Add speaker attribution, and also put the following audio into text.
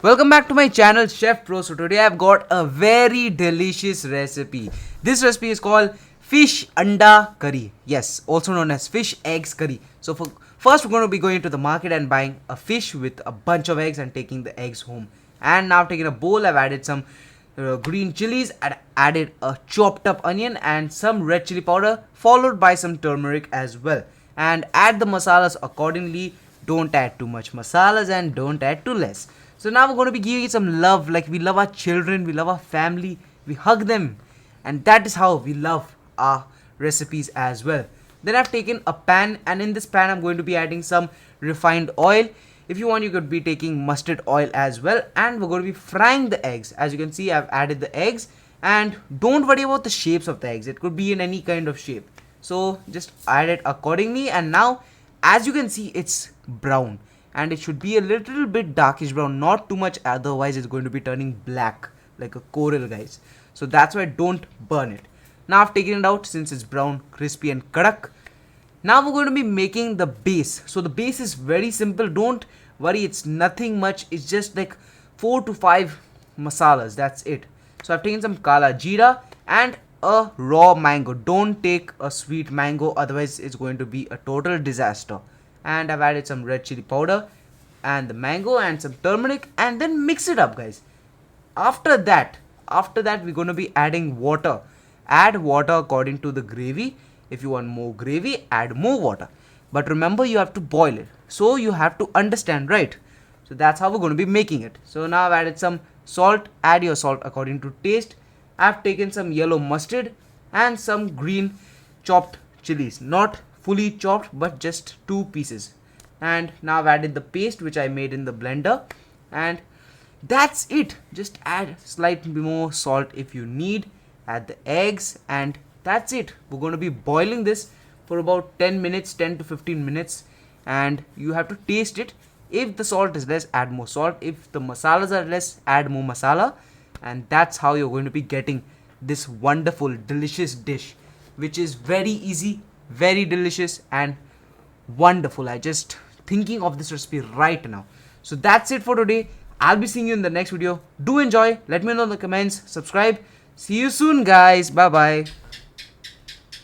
Speaker 1: Welcome back to my channel Chef Pro. So today I've got a very delicious recipe. This recipe is called fish anda curry. Yes, also known as fish eggs curry. So first we're going to be going to the market and buying a fish with a bunch of eggs and taking the eggs home. And now taking a bowl, I've added some green chilies and added a chopped up onion and some red chili powder, followed by some turmeric as well. And add the masalas accordingly. Don't add too much masalas and don't add too less. So now we're going to be giving it some love, like we love our children, we love our family, we hug them, and that is how we love our recipes as well. Then I've taken a pan, and in this pan I'm going to be adding some refined oil. If you want, you could be taking mustard oil as well, and we're going to be frying the eggs. As you can see, I've added the eggs, and don't worry about the shapes of the eggs, it could be in any kind of shape. So just add it accordingly, and now as you can see, it's brown and it should be a little bit darkish brown, not too much, otherwise it's going to be turning black like a coral, guys. So that's why don't burn it. Now I've taken it out since it's brown, crispy and kadak. Now we're going to be making the base. So the base is very simple, don't worry, it's nothing much, it's just like 4 to 5 masalas, that's it. So I've taken some kala jeera and a raw mango. Don't take a sweet mango, otherwise it's going to be a total disaster. And I've added some red chili powder and the mango and some turmeric, and then mix it up, guys. After that we're going to be adding water. Add water according to the gravy. If you want more gravy, add more water, but remember you have to boil it, so you have to understand, right? So that's how we're going to be making it. So now I've added some salt. Add your salt according to taste. I've taken some yellow mustard and some green chopped chilies, not fully chopped but just 2 pieces. And now I've added the paste which I made in the blender, and that's it. Just add slightly more salt if you need. Add the eggs, and that's it. We're going to be boiling this for about 10 minutes, 10 to 15 minutes, and you have to taste it. If the salt is less, add more salt. If the masalas are less, add more masala. And that's how you're going to be getting this wonderful delicious dish, which is very easy, very delicious and wonderful. I just thinking of this recipe right now. So that's it for today. I'll be seeing you in the next video. Do enjoy, let me know in the comments, subscribe. See you soon, guys. Bye bye.